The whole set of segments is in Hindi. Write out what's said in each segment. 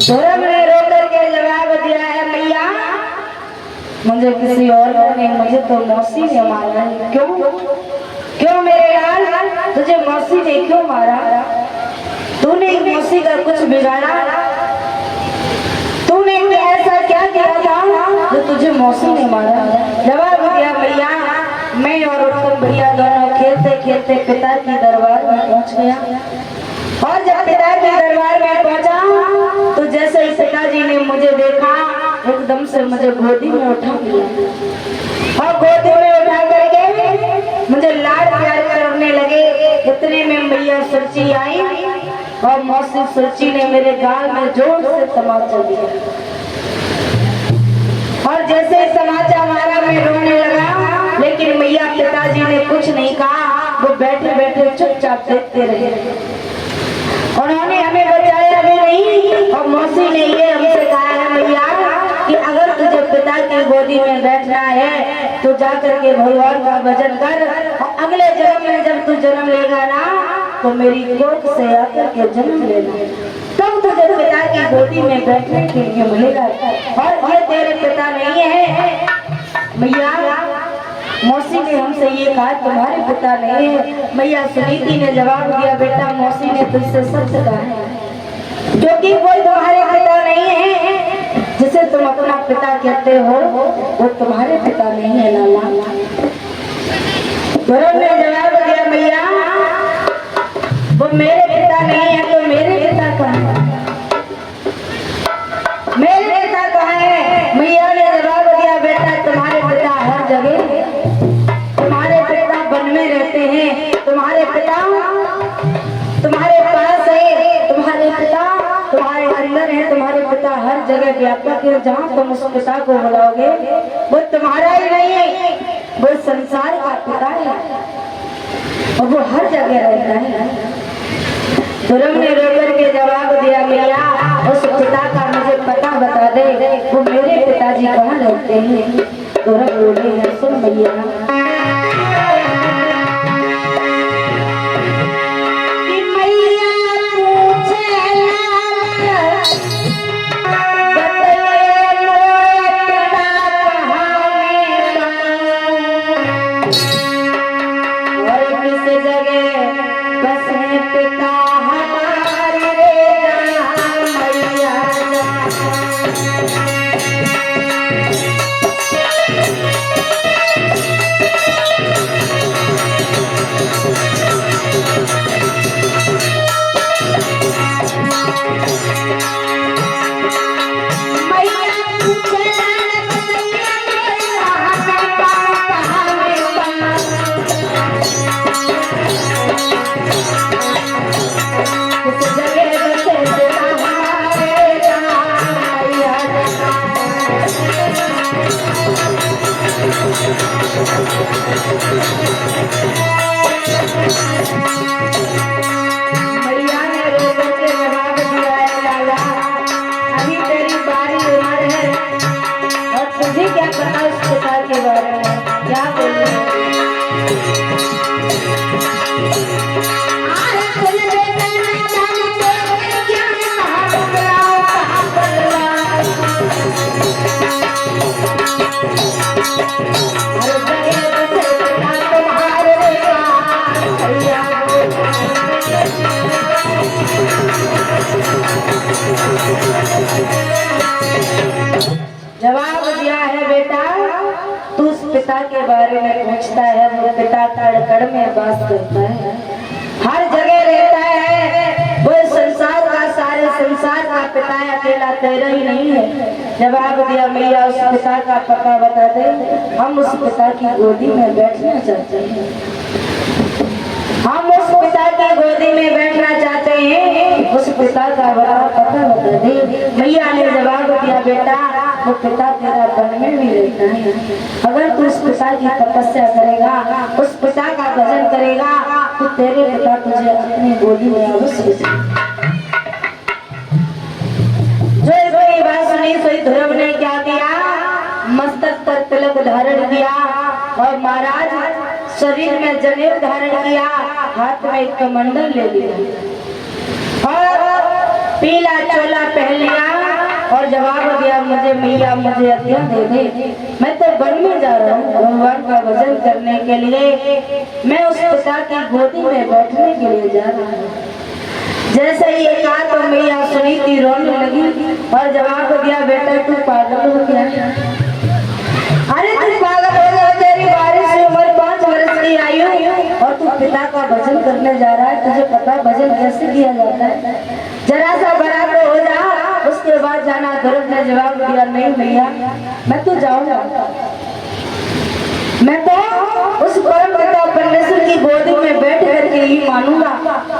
धर्म ने रोकर के जवाब दिया है, मैया मुझे किसी और ने, मुझे तो मौसी ने मारा है। क्यों मेरे लाल, तुझे मौसी ने क्यों मारा? तूने मौसी का कुछ बिगाड़ा? तूने ऐसा क्या किया था जो तुझे मौसी ने मारा? जवाब दिया, मैया मैं और उत्तम भैया दोनों खेलते खेलते पिता के दरबार में पहुंच गया, और जब पिता के दरबार में पहुंचा तो जैसे ही पिताजी ने मुझे देखा एकदम से मुझे गोदी में उठा लिया, और गोदी में उठा करके मुझे लाड प्यार करने लगे। इतने में मैया सुरची आई और मौसी सुरची ने मेरे गाल में जोर से तमाचा दिया, और जैसे ही तमाचा मारा मैं रोने लगा, लेकिन मैया पिताजी ने कुछ नहीं कहा, वो बैठे बैठे चुपचाप देखते रहे। उन्होंने हमें बचाया भी नहीं, और मौसी ने ये हमसे कहा है, मैया कि अगर तुझे पिता की गोदी में बैठना है तो जाकर के भगवान का भजन कर, और अगले जन्म में जब तू जन्म लेगा ना तो मेरी कोख से आकर के जन्म लेना, तब तुझे पिता की गोदी में बैठने के लिए मिलेगा। और ये तेरे पिता नहीं है। मैया मौसी ने हमसे ये कहा तुम्हारे पिता नहीं है। मैया सुनीति ने जवाब दिया, बेटा मौसी ने तुझसे सच कहा है, क्योंकि कोई तुम्हारे पिता नहीं है, जिसे तुम अपना पिता कहते हो वो तुम्हारे पिता नहीं है लाला। धर्म ने जवाब दिया, मैया वो मेरे पिता नहीं है तो मेरे पिता कहाँ है? मेरे पिता कहाँ है? मैया ने जवाब दिया, बेटा तुम्हारे पिता हर जगह, तुम्हारे पिता वन में रहते हैं, तुम्हारे पिता तुम्हारे पास है, तुम्हारे पिता तुम्हारे अंदर है, तुम्हारे पिता हर जगह व्यापक है। जहाँ तुम उस पिता को बुलाओगे वो तुम्हारा ही नहीं है, वो संसार का पिता है और वो हर जगह रहता है। धर्म ने रोकर के जवाब दिया, मैया उस पिता का मुझे पता बता दे, वो मेरे पिताजी कहाँ रहते हैं? धर्म बोले हैं, सुन मैया जवाब दिया है बेटा, तू उस पिता के बारे में पूछता है, वो पिता कड़ में वास करता है, हर जगह रहता है, वो संसार का सारे संसार का पिता अकेला तेरा ही नहीं है। जवाब दिया मैया उस पिता का पता बता दे, हम उस पिता की गोदी में बैठना चाहते हैं, हम उस पिता की गोदी में बैठना चाहते हैं, उस पिता का बड़ा पता बता दे। मैया ने जवाब दिया बेटा वो पिता तेरा वन में भी रहता है, अगर तू उस पिता की तपस्या करेगा, उस पिता का भजन करेगा, तो तेरे पिता तुझे अपनी गोदी में अवश्य। जो इसकी बात सुनी सोई ध्रुव ने क्या किया, मस्तक पर तिलक धारण किया और महाराज शरीर में जनेऊ धारण किया, हाथ में एक कमंडल ले लिया और पीला चोला पहन लिया और जवाब दिया मुझे मैया मुझे आज्ञा दे दे, मैं तो वन में जा रहा हूँ भगवान का भजन करने के लिए, मैं उस पिता की गोदी में बैठने के लिए जा रहा हूँ। जैसे ये कहा तो मैया सुनी थी रोने लगी और जवाब दिया बेटा तू पागल हो गया, अरे तू पागल हो गया, तेरी बारिश से उम्र 5 वर्ष की आयु और तू पिता का भजन करने जा रहा है, तुझे पता भजन कैसे किया जाता है, जरा सा बड़ा तो हो जा, उसके बाद जाना। ध्रुव ने जवाब दिया नहीं भैया मैं तो जाऊंगा, मैं तो उस परम पिता परमेश्वर की गोदी में बैठ करके ही मानूंगा,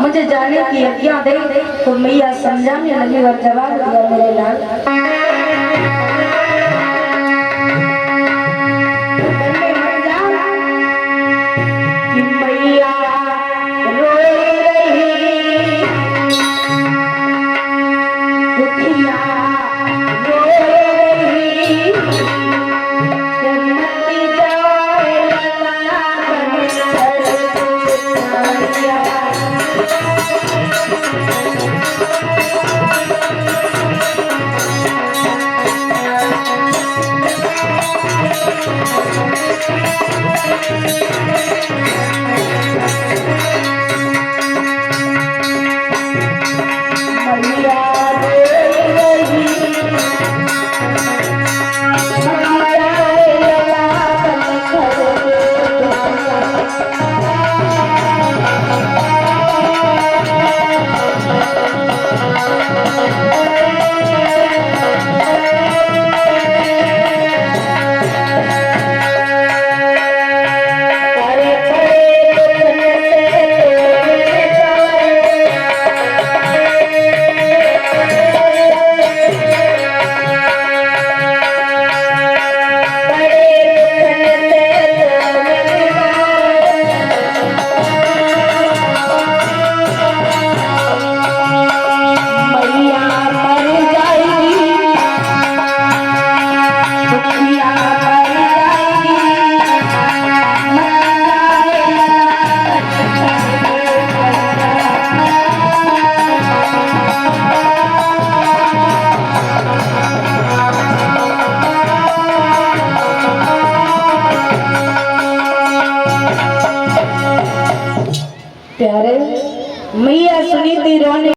मुझे जाने की आज्ञा दे। तो मैया समझाने लगी और जवाब दिया मेरे लाल प्यारे मैया सुनी थी रोने